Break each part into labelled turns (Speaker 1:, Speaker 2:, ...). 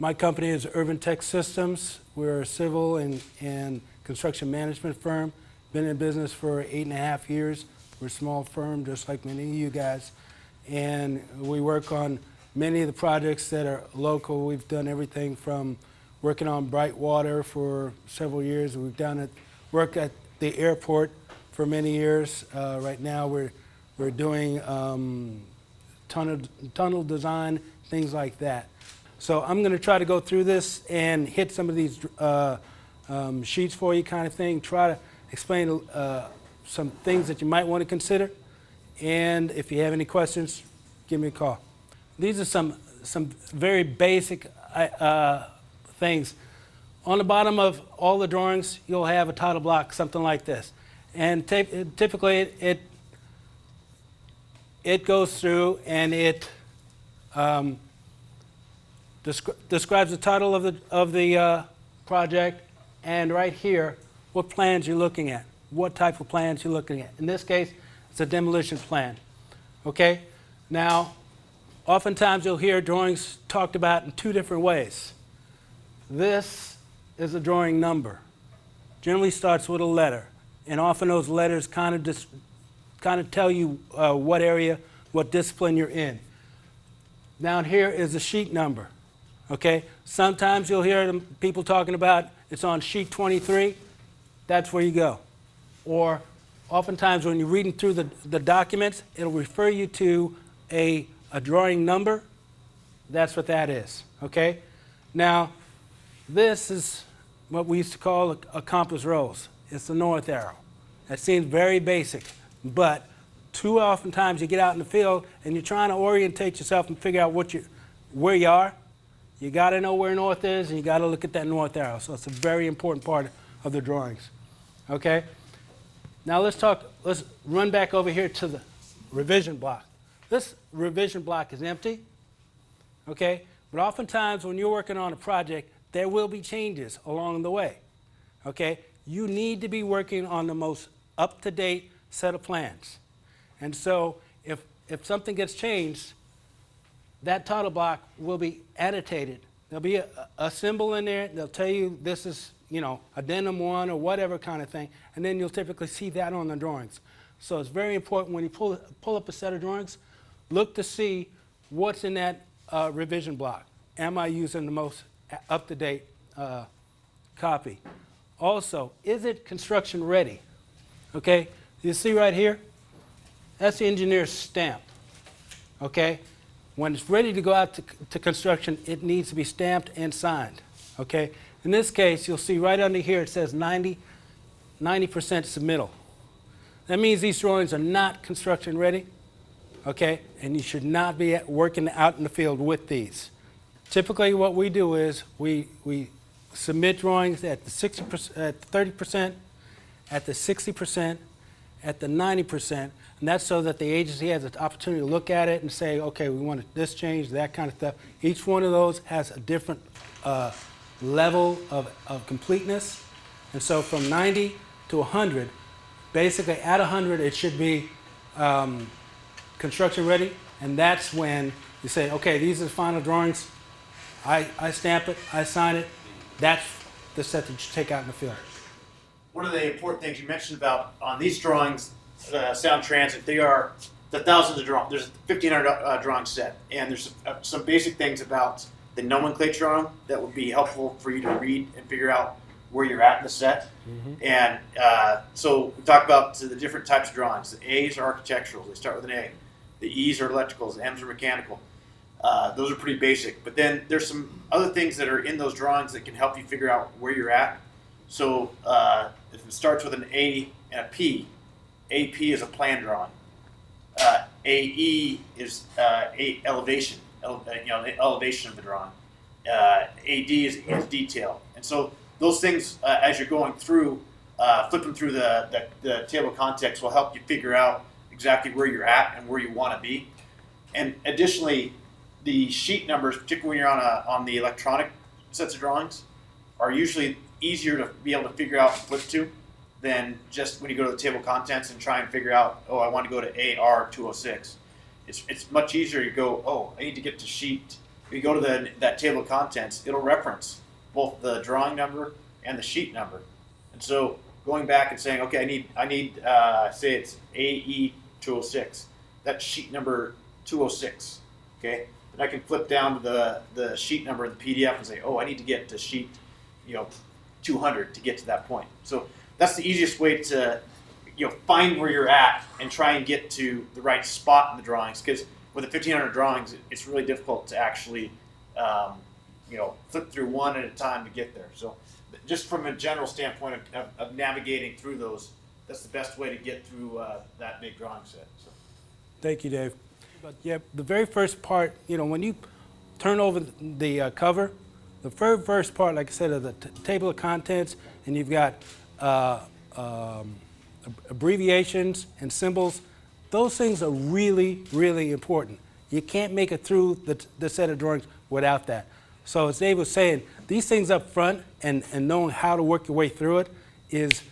Speaker 1: My company is UrbanTech Systems. We're a civil and construction management firm. Been in business for 8.5 years. We're a small firm, just like many of you guys. And we work on many of the projects that are local. We've done everything from working on bright water for several years. We've worked at the airport for many years. Right now we're doing tunnel design, things like that. So I'm going to try to go through this and hit some of these sheets for you, kind of thing. Try to explain some things that you might want to consider. And if you have any questions, give me a call. These are some very basic things. On the bottom of all the drawings, you'll have a title block, something like this. And typically it goes through and it describes the title of the project, and right here, what plans you're looking at, what type of plans you're looking at. In this case, it's a demolition plan. Okay? Now, oftentimes you'll hear drawings talked about in two different ways. This is a drawing number. Generally starts with a letter, and often those letters kind of tell you what area, what discipline you're in. Down here is the sheet number. Okay? Sometimes you'll hear people talking about it's on sheet 23. That's where you go. Or oftentimes when you're reading through the documents, it'll refer you to a drawing number. That's what that is. Okay? Now, this is what we used to call a compass rose. It's the north arrow. That seems very basic, but too often times you get out in the field and you're trying to orientate yourself and figure out where you are. You got to know where north is, and you got to look at that north arrow. So it's a very important part of the drawings. Okay? Now let's run back over here to the revision block. This revision block is empty. Okay? But oftentimes when you're working on a project, there will be changes along the way. Okay? You need to be working on the most up-to-date set of plans. And so if something gets changed, that title block will be annotated. There'll be a symbol in there. They'll tell you this is, addendum 1 or whatever kind of thing, and then you'll typically see that on the drawings. So it's very important when you pull up a set of drawings, look to see what's in that revision block. Am I using the most up-to-date copy? Also, is it construction ready? Okay, you see right here? That's the engineer's stamp. Okay? When it's ready to go out to construction, it needs to be stamped and signed. Okay? In this case, you'll see right under here it says 90% submittal. That means these drawings are not construction ready. Okay? And you should not be working out in the field with these. Typically what we do is we submit drawings at the 60%, at 30%, at the 60%, at the 90%, and that's so that the agency has an opportunity to look at it and say, okay, we want this change, that kind of stuff. Each one of those has a different level of completeness. And so from 90 to 100, basically at 100 it should be construction ready, and that's when you say, okay, these are the final drawings. I stamp it, I sign it. That's the set that you take out in the field.
Speaker 2: One of the important things you mentioned about on these drawings, Sound Transit, they are the thousands of drawings. There's a 1,500 drawing set, and there's some basic things about the nomenclature on them that would be helpful for you to read and figure out where you're at in the set. Mm-hmm. And so we talked about the different types of drawings. The A's are architectural. They start with an A. The E's are electricals. The M's are mechanical. Those are pretty basic. But then there's some other things that are in those drawings that can help you figure out where you're at. So if it starts with an A and a P, AP is a plan drawing. AE is elevation, the elevation of the drawing. AD is detail. And so those things, as you're going through, flipping through the table of contents will help you figure out exactly where you're at and where you want to be. And additionally, the sheet numbers, particularly when you're on the electronic sets of drawings, are usually easier to be able to figure out and flip to than just when you go to the table of contents and try and figure out, oh, I want to go to AR 206. It's much easier to go, oh, I need to get to sheet if you go to that table of contents, it'll reference both the drawing number and the sheet number. And so going back and saying, okay, I need say it's AE 206, that's sheet number 206. Okay, and I can flip down to the sheet number in the PDF and say, oh, I need to get to sheet 200 to get to that point. So that's the easiest way to find where you're at and try and get to the right spot in the drawings, because with the 1,500 drawings, it's really difficult to actually flip through one at a time to get there. So just from a general standpoint of navigating through those, that's the best way to get through that big drawing set. So.
Speaker 1: Thank you, Dave. But yeah, the very first part, when you turn over the cover, the very first part, like I said, of the table of contents, and you've got abbreviations and symbols, those things are really, really important. You can't make it through the set of drawings without that. So as Dave was saying, these things up front and knowing how to work your way through it is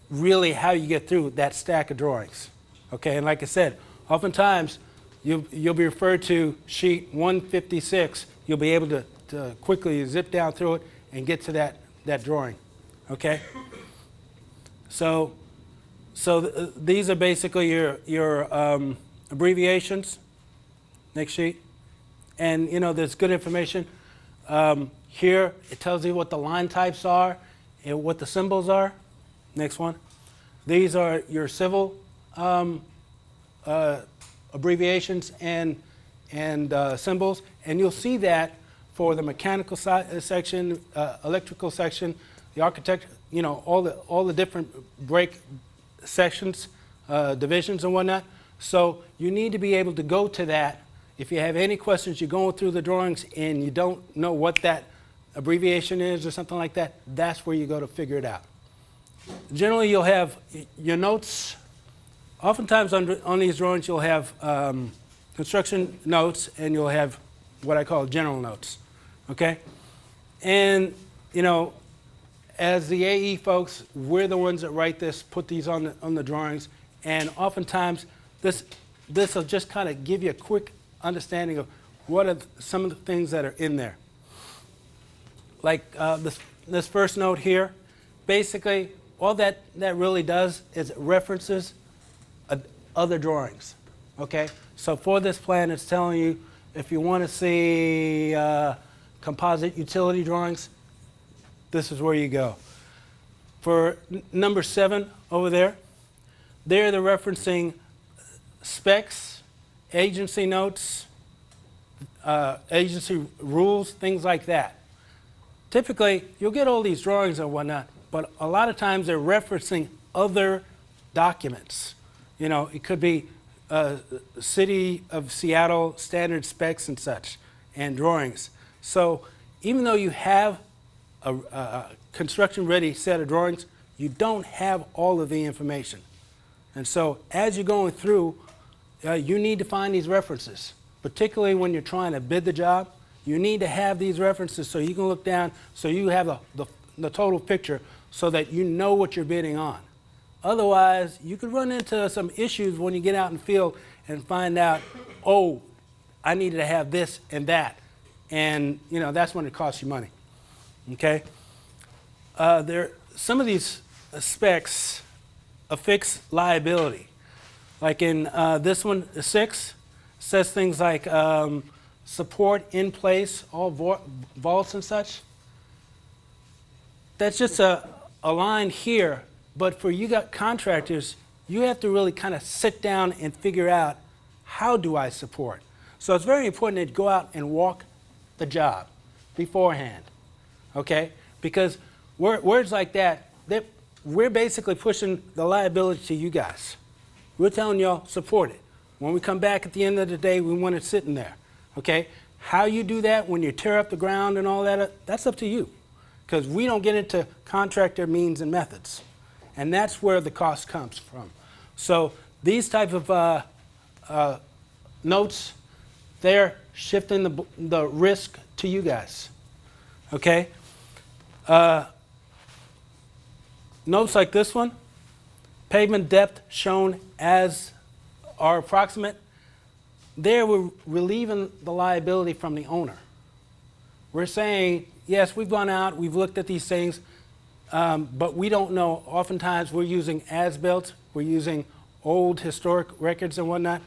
Speaker 1: really how you get through that stack of drawings. Okay, and like I said, oftentimes you'll be referred to sheet 156. You'll be able to quickly zip down through it and get to that drawing. Okay? So these are basically your abbreviations. Next sheet. And there's good information. Here it tells you what the line types are and what the symbols are. Next one. These are your civil abbreviations and symbols, and you'll see that for the mechanical section, electrical section, the architect, all the different break sections, divisions and whatnot. So you need to be able to go to that. If you have any questions, you're going through the drawings and you don't know what that abbreviation is or something like that, that's where you go to figure it out. Generally, you'll have your notes. Oftentimes on these drawings, you'll have construction notes and you'll have what I call general notes, okay? And, as the AE folks, we're the ones that write this, put these on the drawings, and oftentimes this will just kind of give you a quick understanding of what are some of the things that are in there. Like this first note here, basically all that really does is it references other drawings, okay? So for this plan, it's telling you if you want to see composite utility drawings, this is where you go. For number 7 over there, they're referencing specs, agency notes, agency rules, things like that. Typically, you'll get all these drawings and whatnot, but a lot of times they're referencing other documents. It could be City of Seattle standard specs and such, and drawings. So even though you have a construction-ready set of drawings, you don't have all of the information. And so as you're going through, you need to find these references, particularly when you're trying to bid the job. You need to have these references so you can look down, so you have the total picture so that you know what you're bidding on. Otherwise, you could run into some issues when you get out in the field and find out, oh, I needed to have this and that. And, that's when it costs you money. Okay? Some of these specs affix liability. Like in this one, 6, says things like support in place, all vaults and such. That's just a line here, but for you got contractors, you have to really kind of sit down and figure out, how do I support? So it's very important that you go out and walk the job beforehand, okay? Because words like that, we're basically pushing the liability to you guys. We're telling y'all, support it. When we come back at the end of the day, we want it sitting there, okay? How you do that when you tear up the ground and all that, that's up to you. Because we don't get into contractor means and methods. And that's where the cost comes from. So these type of notes, they're shifting the risk to you guys, okay? Notes like this one, pavement depth shown as our approximate, there we're relieving the liability from the owner, We're saying, yes, we've gone out, we've looked at these things, but we don't know. Oftentimes we're using as-built, we're using old historic records and whatnot.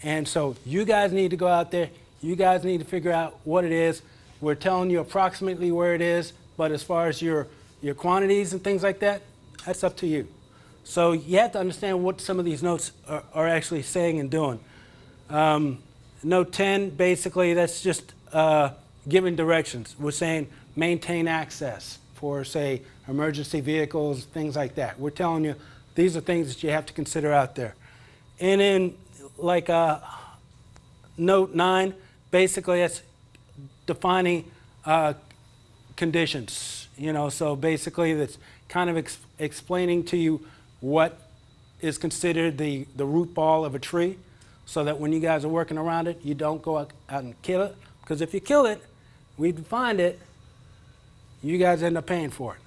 Speaker 1: And so you guys need to go out there, you guys need to figure out what it is. We're telling you approximately where it is, but as far as your quantities and things like that, that's up to you. So you have to understand what some of these notes are actually saying and doing. Note 10, basically, that's just giving directions. We're saying maintain access for, say, emergency vehicles, things like that. We're telling you these are things that you have to consider out there. And then, like note 9, basically, that's defining conditions. You know, so basically, that's kind of explaining to you what is considered the root ball of a tree, so that when you guys are working around it, you don't go out and kill it. Because if you kill it, we find it, you guys end up paying for it.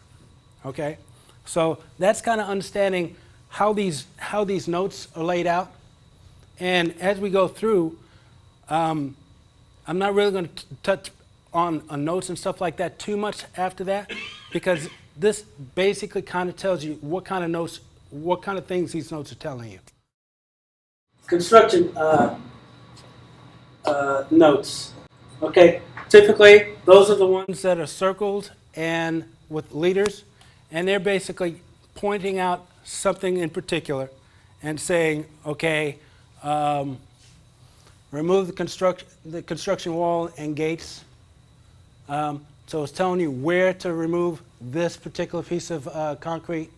Speaker 1: Okay? So that's kind of understanding how these notes are laid out. And as we go through, I'm not really going to touch on notes and stuff like that too much after that, because this basically kind of tells you what kind of notes, what kind of things these notes are telling you. Construction notes. Okay, typically those are the ones that are circled and with leaders, and they're basically pointing out something in particular and saying, okay, remove the construction wall and gates. So it's telling you where to remove this particular piece of concrete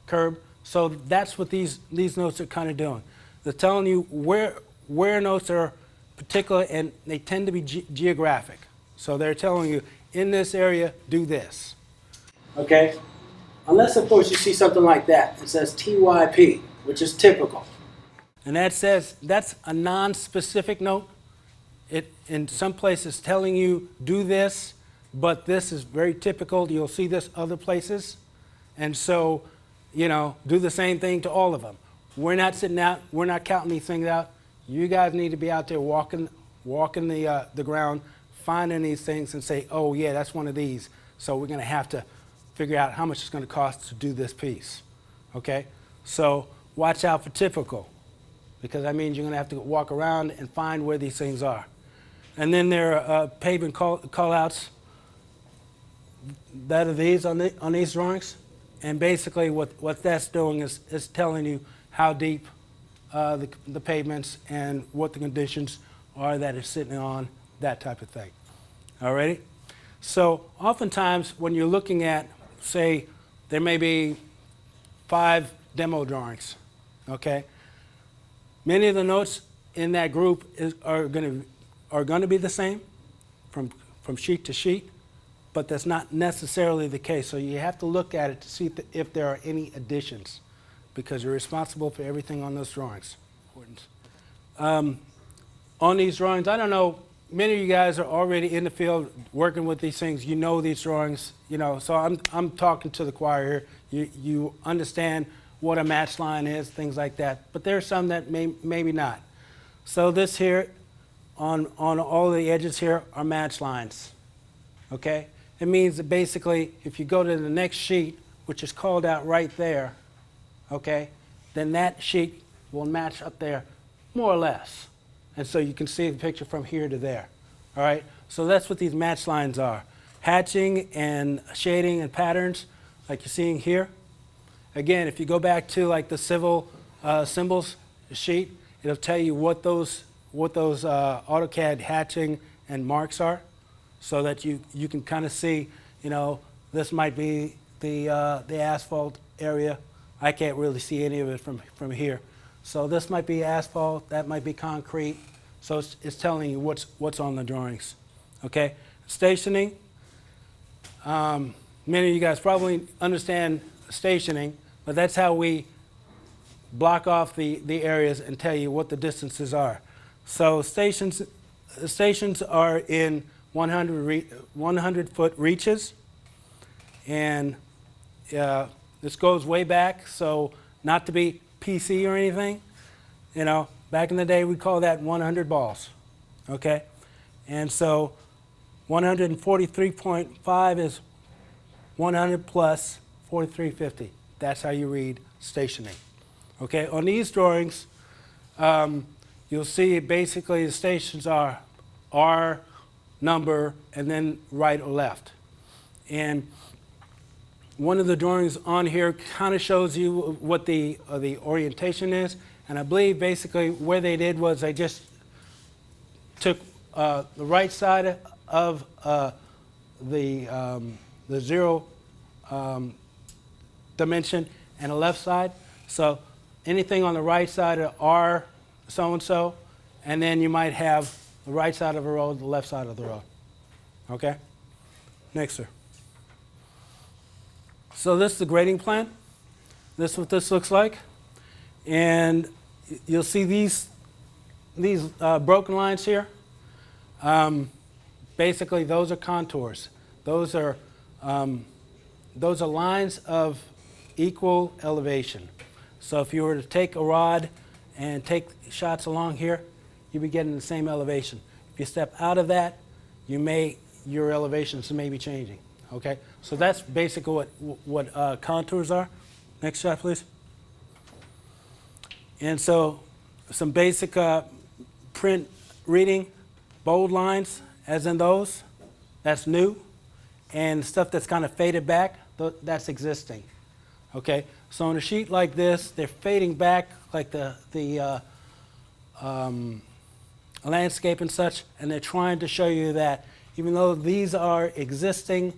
Speaker 1: curb. So that's what these notes are kind of doing. They're telling you where notes are particular, and they tend to be geographic. So they're telling you, in this area, do this. Okay? Unless, of course, you see something like that. It says TYP, which is typical. And that says that's a non-specific note. It, in some places, telling you, do this, but this is very typical. You'll see this other places. And so, you know, do the same thing to all of them. We're not sitting out, we're not counting these things out. You guys need to be out there walking the ground, finding these things and say, oh yeah, that's one of these. So we're gonna have to figure out how much it's gonna cost to do this piece, okay? So watch out for typical, because that means you're gonna have to walk around and find where these things are. And then there are pavement call-outs that are these on these drawings. And basically what that's doing is telling you how deep the pavements and what the conditions are that it's sitting on, that type of thing. Alrighty? So oftentimes when you're looking at, say, there may be 5 demo drawings, okay? Many of the notes in that group are going to be the same from sheet to sheet, but that's not necessarily the case. So you have to look at it to see if there are any additions, because you're responsible for everything on those drawings. On these drawings, I don't know, many of you guys are already in the field working with these things. You know these drawings, you know, so I'm talking to the choir here. You understand what a match line is, things like that, but there are some that maybe not. So this here, on all the edges here, are match lines, okay? It means that basically, if you go to the next sheet, which is called out right there, okay, then that sheet will match up there more or less. And so you can see the picture from here to there, all right? So that's what these match lines are. Hatching and shading and patterns, like you're seeing here. Again, if you go back to like the civil symbols sheet, it'll tell you what those AutoCAD hatching and marks are, so that you can kind of see, you know, this might be the asphalt area. I can't really see any of it from here. So this might be asphalt, that might be concrete. So it's telling you what's on the drawings, okay? Stationing, many of you guys probably understand stationing, but that's how we block off the areas and tell you what the distances are. So stations are in 100-foot reaches, and this goes way back, so not to be PC or anything, you know, back in the day we call that 100 balls, okay? And so 143.5 is 100 plus 4350. That's how you read stationing. Okay, on these drawings, you'll see basically the stations are R, number, and then right or left. And one of the drawings on here kind of shows you what the orientation is. And I believe basically where they did was they just took the right side of the zero dimension and the left side. So anything on the right side of R so-and-so, and then you might have the right side of the road, the left side of the road. Okay? Next, sir. So this is the grading plan. This is what this looks like. And you'll see these broken lines here. Basically, those are contours. Those are lines of equal elevation. So if you were to take a rod and take shots along here, you'd be getting the same elevation. If you step out of that, your elevations may be changing. Okay, so that's basically what contours are. Next shot, please. And so some basic print reading, bold lines, as in those, that's new. And stuff that's kind of faded back, that's existing. Okay, so on a sheet like this, they're fading back like the landscape and such, and they're trying to show you that even though these are existing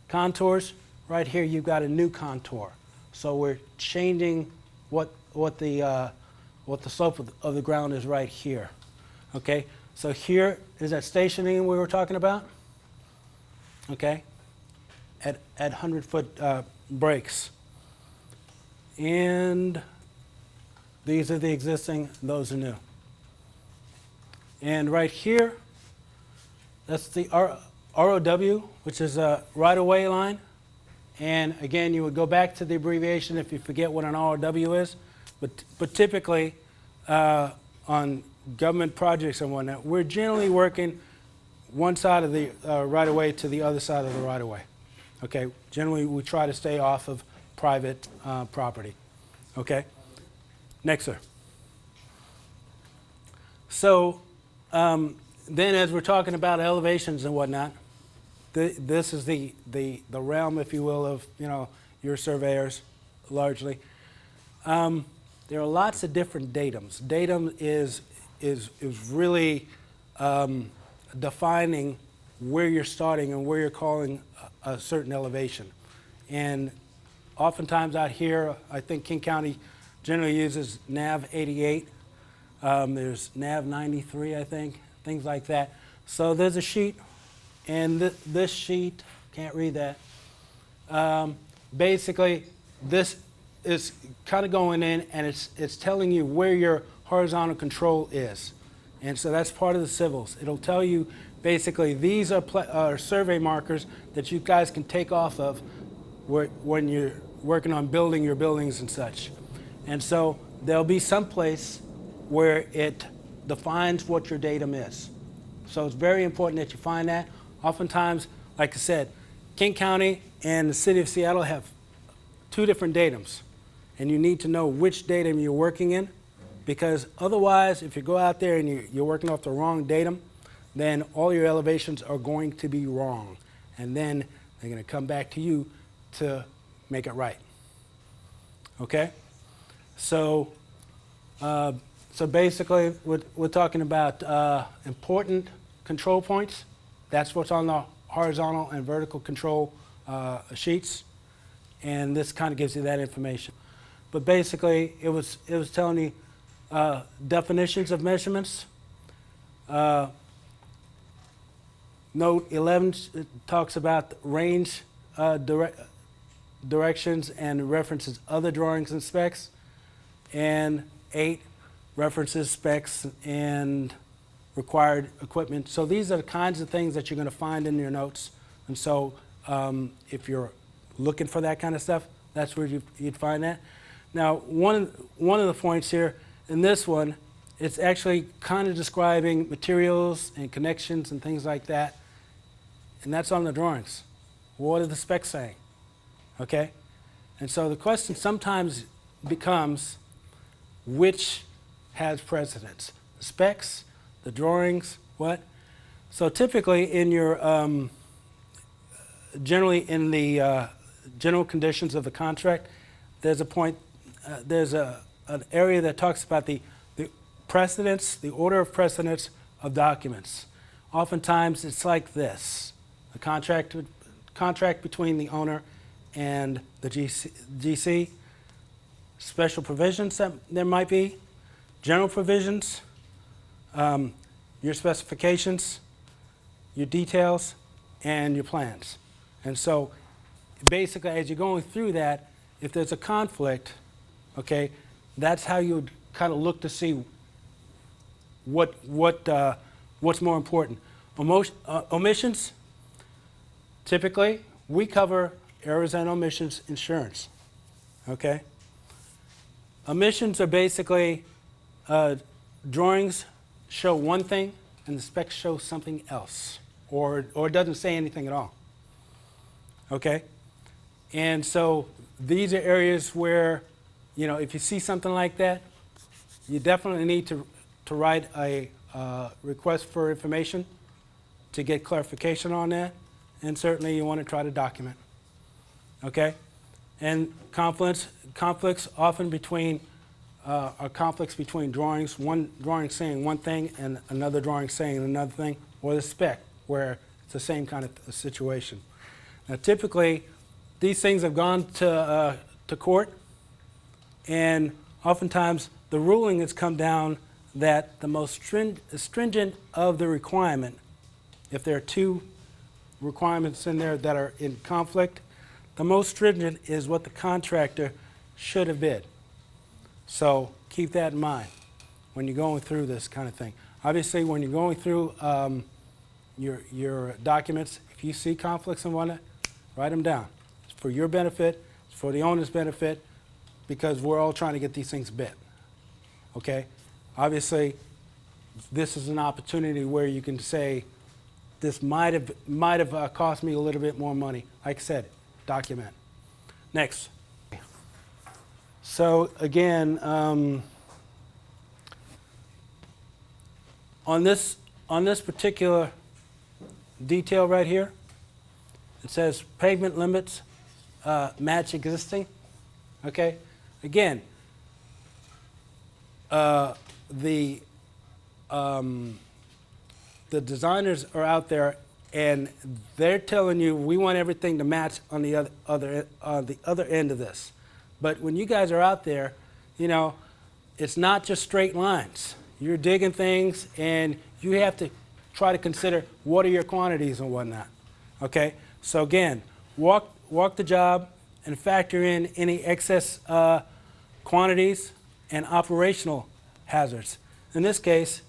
Speaker 1: contours, right here you've got a new contour. So we're changing what the slope of the ground is right here. Okay, so here is that stationing we were talking about. Okay, at 100-foot breaks. And these are the existing, those are new. And right here, that's the ROW, which is a right-of-way line. And again, you would go back to the abbreviation if you forget what an ROW is. But typically, on government projects and whatnot, we're generally working one side of the right-of-way to the other side of the right-of-way. Okay, generally we try to stay off of private property. Okay, next, sir. So then as we're talking about elevations and whatnot, this is the realm, if you will, of your surveyors largely. There are lots of different datums. Datum is really defining where you're starting and where you're calling a certain elevation. And oftentimes out here, I think King County generally uses NAV 88. There's NAV 93, I think, things like that. So there's a sheet, and this sheet, can't read that. Basically, this is kind of going in, and it's telling you where your horizontal control is. And so that's part of the civils. It'll tell you basically these are survey markers that you guys can take off of when you're working on building your buildings and such. And so there'll be some place where it defines what your datum is. So it's very important that you find that. Oftentimes, like I said, King County and the city of Seattle have two different datums. And you need to know which datum you're working in, because otherwise, if you go out there and you're working off the wrong datum, then all your elevations are going to be wrong. And then they're going to come back to you to make it right. Okay? So basically, we're talking about important control points. That's what's on the horizontal and vertical control sheets. And this kind of gives you that information. But basically, it was telling you definitions of measurements. Note 11 talks about range directions and references other drawings and specs. And 8 references specs and required equipment. So these are the kinds of things that you're going to find in your notes. And so if you're looking for that kind of stuff, that's where you'd find that. Now, one of the points here in this one, it's actually kind of describing materials and connections and things like that. and that's on the drawings. What are the specs saying? Okay? And so the question sometimes becomes, which has precedence? The specs, the drawings, what? So typically in your, generally in the general conditions of the contract, there's a point, an area that talks about the precedence, the order of precedence of documents. Oftentimes it's like this: the contract between the owner and the GC, special provisions that there might be, general provisions, your specifications, your details, and your plans. And so basically, as you're going through that, if there's a conflict, okay, that's how you would kind of look to see what's more important. Omissions, typically, we cover errors and omissions insurance, okay? Omissions are basically drawings show one thing and the specs show something else, or it doesn't say anything at all, okay? And so these are areas where, you know, if you see something like that, you definitely need to write a request for information to get clarification on that, and certainly you want to try to document, okay? And conflicts often between, are conflicts between drawings, one drawing saying one thing and another drawing saying another thing, or the spec, where it's the same kind of situation. Now typically, these things have gone to court, and oftentimes the ruling has come down that the most stringent of the requirement, if there are two requirements in there that are in conflict, the most stringent is what the contractor should have bid. So keep that in mind when you're going through this kind of thing. Obviously, when you're going through your documents, if you see conflicts and whatnot, write them down. It's for your benefit, it's for the owner's benefit, because we're all trying to get these things bid. Okay? Obviously, this is an opportunity where you can say, this might have cost me a little bit more money. Like I said, document. Next. So again, on this particular detail right here, it says pavement limits match existing. Okay. Again, the designers are out there and they're telling you we want everything to match on the other end of this. But when you guys are out there, you know, it's not just straight lines. You're digging things and you have to try to consider what are your quantities and whatnot. Okay? So again, walk the job and factor in any excess quantities and operational hazards. In this case,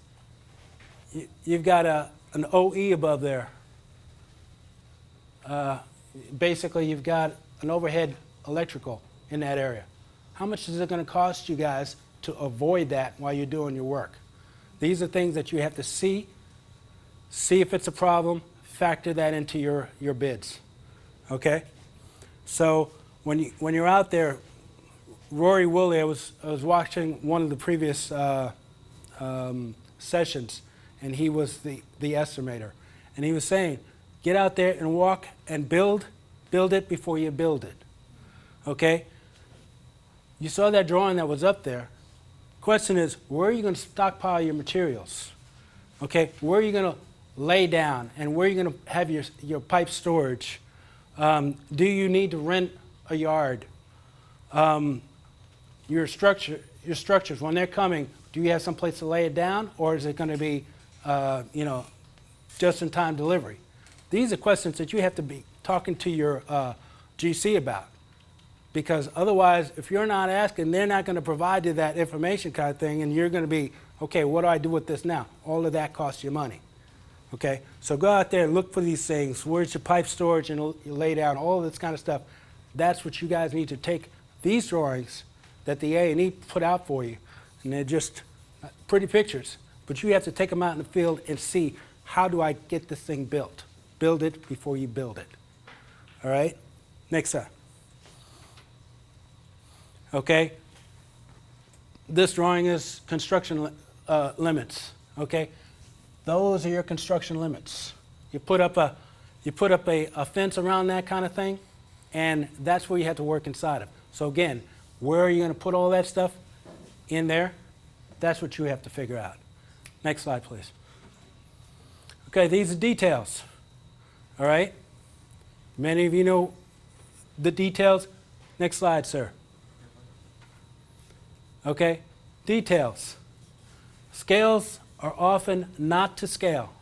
Speaker 1: you've got an OE above there. Basically, you've got an overhead electrical in that area. How much is it going to cost you guys to avoid that while you're doing your work? These are things that you have to see if it's a problem, factor that into your bids. Okay? So when you're out there, Rory Woolley, I was watching one of the previous sessions, and he was the estimator, and he was saying, get out there and walk and build it before you build it. Okay? You saw that drawing that was up there. Question is, where are you going to stockpile your materials? Okay? Where are you going to lay down, and where are you going to have your pipe storage? Do you need to rent a yard? Your structures, when they're coming, do you have some place to lay it down, or is it going to be, just-in-time delivery? These are questions that you have to be talking to your GC about, because otherwise, if you're not asking, they're not going to provide you that information kind of thing, and you're going to be, okay, what do I do with this now? All of that costs you money. Okay, so go out there and look for these things. Where's your pipe storage and you lay down, all of this kind of stuff. That's what you guys need to take these drawings that the A&E put out for you, and they're just pretty pictures, but you have to take them out in the field and see, how do I get this thing built build it before you build it. All right? Next slide. Okay? This drawing is construction limits. Okay? Those are your construction limits. You put up a fence around that kind of thing, and that's where you have to work inside of. So again, where are you going to put all that stuff? In there? That's what you have to figure out. Next slide, please. Okay, these are details. All right? Many of you know the details. Next slide, sir. Okay, details. Scales are often not to scale.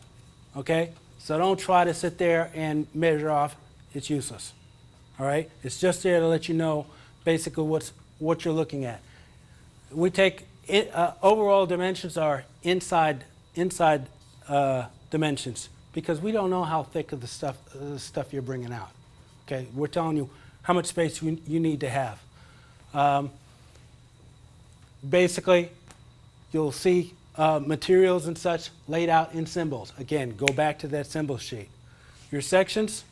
Speaker 1: Okay? So don't try to sit there and measure off. It's useless. All right? It's just there to let you know basically what you're looking at. We take overall dimensions are inside dimensions because we don't know how thick of the stuff you're bringing out. Okay? We're telling you how much space you need to have. Basically, you'll see materials and such laid out in symbols. Again, go back to that symbol sheet. Your sections,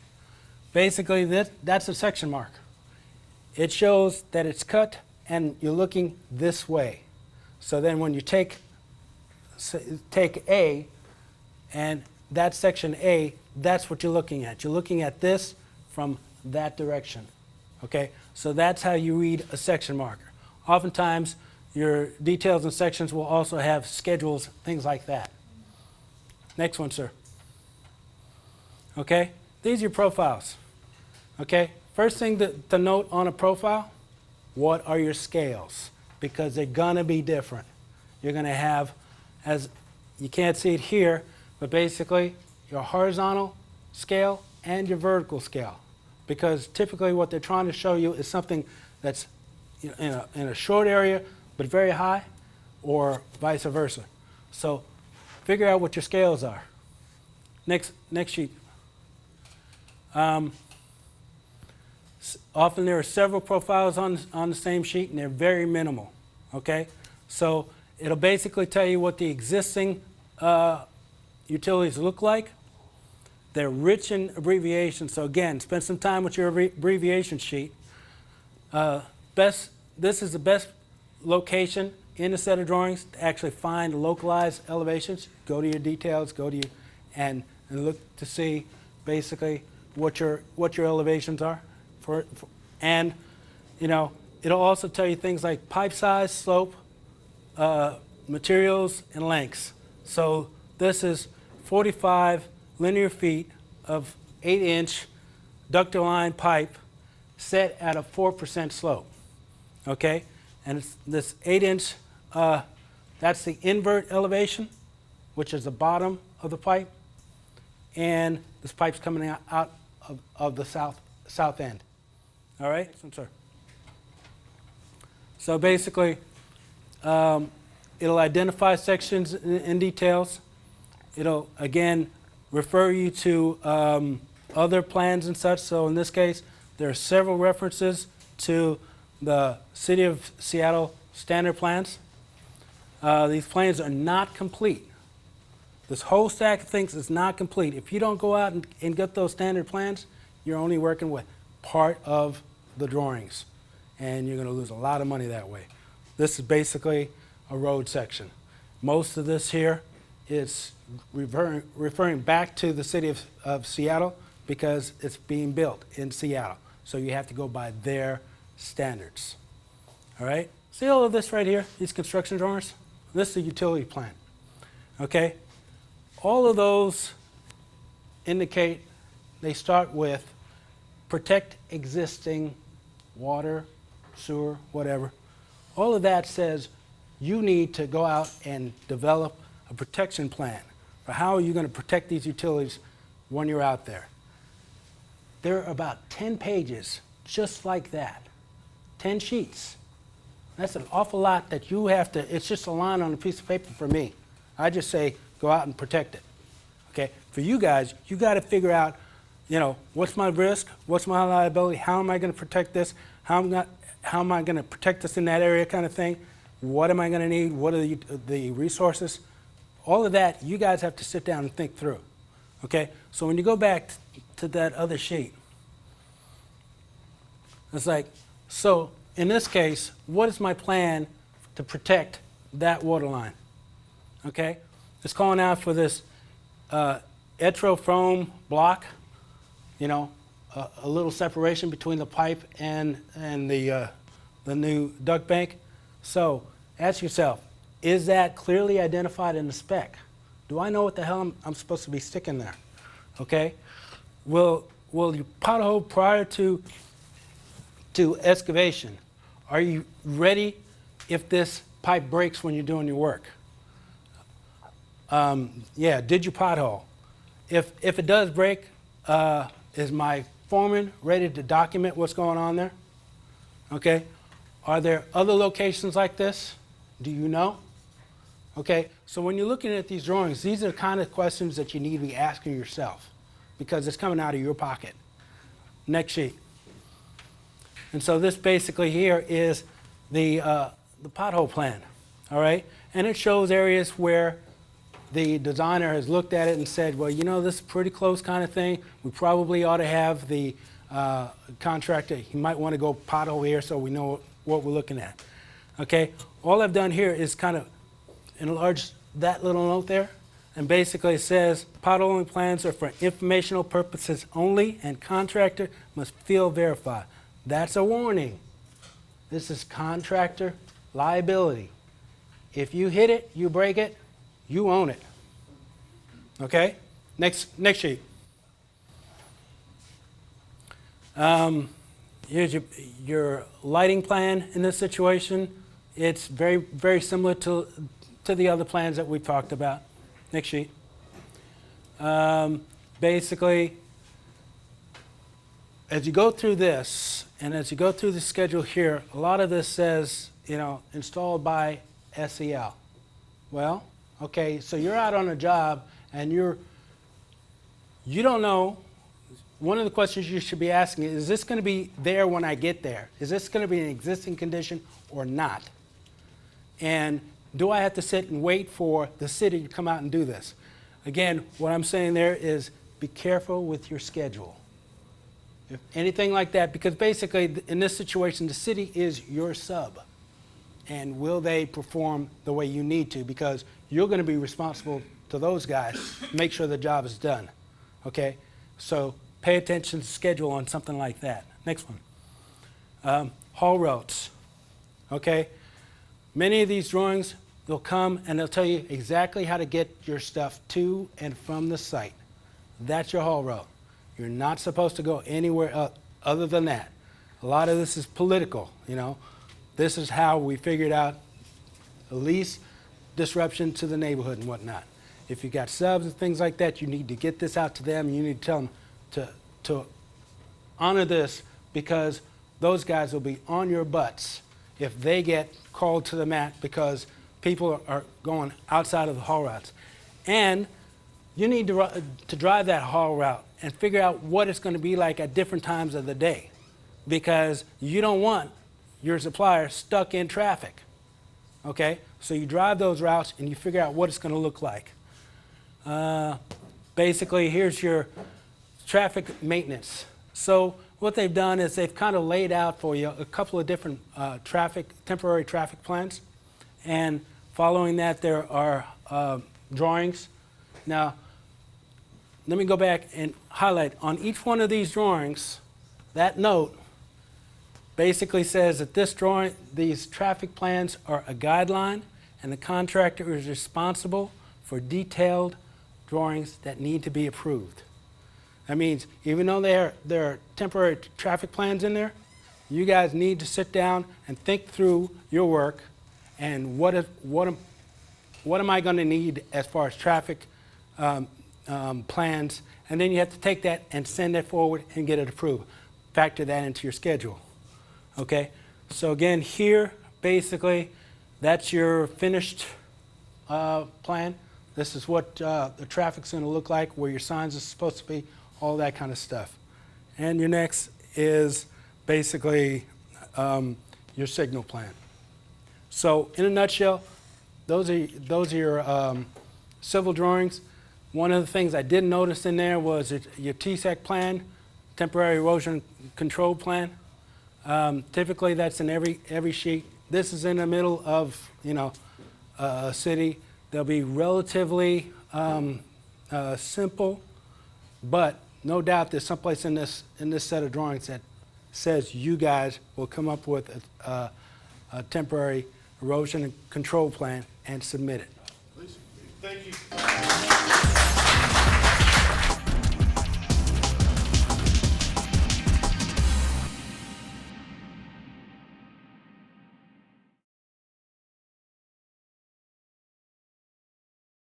Speaker 1: basically that's a section mark. It shows that it's cut and you're looking this way. So then when you take A and that's section A, that's what you're looking at. You're looking at this from that direction. Okay? So that's how you read a section marker. Oftentimes, your details and sections will also have schedules, things like that. Next one, sir. Okay? These are your profiles. Okay? First thing to note on a profile, what are your scales? Because they're going to be different. You're going to have, as you can't see it here, but basically your horizontal scale and your vertical scale. Because typically what they're trying to show you is something that's in a short area but very high, or vice versa. So figure out what your scales are. Next sheet. Often there are several profiles on the same sheet, and they're very minimal. Okay? So it'll basically tell you what the existing utilities look like. They're rich in abbreviations. So again, spend some time with your abbreviation sheet. This is the best location in a set of drawings to actually find localized elevations. Go to your details, and look to see basically what your elevations are. And it'll also tell you things like pipe size, slope, materials, and lengths. So this is 45 linear feet of 8-inch ductile line pipe set at a 4% slope. Okay? And it's this 8-inch, that's the invert elevation, which is the bottom of the pipe. And this pipe's coming out of the south end. All right? Sir. So basically, it'll identify sections in details. It'll, again, refer you to other plans and such. So in this case, there are several references to the City of Seattle standard plans. These plans are not complete. This whole stack of things is not complete. If you don't go out and get those standard plans, you're only working with part of the drawings, and you're going to lose a lot of money that way. This is basically a road section. Most of this here is referring back to the City of Seattle because it's being built in Seattle. So you have to go by their standards. All right? See all of this right here, these construction drawings? This is a utility plan. Okay? All of those indicate they start with protect existing water, sewer, whatever. All of that says you need to go out and develop a protection plan for how are you going to protect these utilities when you're out there. There are about 10 pages just like that. 10 sheets. That's an awful lot that you have to, it's just a line on a piece of paper for me. I just say, go out and protect it. Okay? For you guys, you got to figure out, what's my risk? What's my liability? How am I going to protect this? How am I going to protect this in that area kind of thing? What am I going to need? What are the resources? All of that, you guys have to sit down and think through. Okay, so when you go back to that other sheet, it's like, so in this case, what is my plan to protect that water line? Okay, it's calling out for this etrofoam block, you know, a little separation between the pipe and the new duct bank. So ask yourself, is that clearly identified in the spec? Do I know what the hell I'm supposed to be sticking there? Okay, will you pothole prior to excavation? Are you ready if this pipe breaks when you're doing your work? Yeah, did you pothole? If it does break, is my foreman ready to document what's going on there? Okay, are there other locations like this? Do you know? Okay, so when you're looking at these drawings, these are the kind of questions that you need to be asking yourself because it's coming out of your pocket. Next sheet. And so this basically here is the pothole plan, all right? And it shows areas where the designer has looked at it and said, well, you know, this is a pretty close kind of thing. We probably ought to have the contractor, he might want to go pothole here so we know what we're looking at. Okay, all I've done here is kind of enlarge that little note there, and basically it says potholing plans are for informational purposes only and contractor must field verify. That's a warning. This is contractor liability. If you hit it, you break it, you own it. Okay? Next sheet. Here's your lighting plan in this situation. It's very, very similar to the other plans that we talked about. Next sheet. Basically, as you go through this, and as you go through the schedule here, a lot of this says, you know, installed by SEL. Well, okay, so you're out on a job and you don't know. One of the questions you should be asking is this going to be there when I get there? Is this going to be an existing condition or not? And do I have to sit and wait for the city to come out and do this? Again, what I'm saying there is be careful with your schedule. If anything like that, because basically in this situation, the city is your sub. And will they perform the way you need to? Because you're going to be responsible to those guys to make sure the job is done. Okay? So pay attention to schedule on something like that. Next one. Haul routes. Okay? Many of these drawings, they'll come and they'll tell you exactly how to get your stuff to and from the site. That's your haul route. You're not supposed to go anywhere other than that. A lot of this is political, you know. This is how we figured out the least disruption to the neighborhood and whatnot. If you got subs and things like that, you need to get this out to them. You need to tell them to honor this because those guys will be on your butts if they get called to the mat because people are going outside of the haul routes. And you need to drive that haul route and figure out what it's going to be like at different times of the day because you don't want your supplier stuck in traffic. Okay? So you drive those routes and you figure out what it's going to look like. Basically, here's your traffic maintenance. So what they've done is they've kind of laid out for you a couple of different temporary traffic plans. And following that, there are drawings. Now, let me go back and highlight. On each one of these drawings, that note basically says that these traffic plans are a guideline, and the contractor is responsible for detailed drawings that need to be approved. That means even though there are temporary traffic plans in there, you guys need to sit down and think through your work and what am I going to need as far as traffic plans, and then you have to take that and send it forward and get it approved. Factor that into your schedule. Okay, so again here, basically, that's your finished plan. This is what the traffic's going to look like, where your signs are supposed to be, all that kind of stuff. And your next is basically your signal plan. So in a nutshell, those are your civil drawings. One of the things I did notice in there was your TSEC plan, temporary erosion control plan. Typically, that's in every sheet. This is in the middle of, a city. They'll be relatively simple, but no doubt there's someplace in this set of drawings that says you guys will come up with a temporary erosion control plan and submit it.
Speaker 3: Thank you.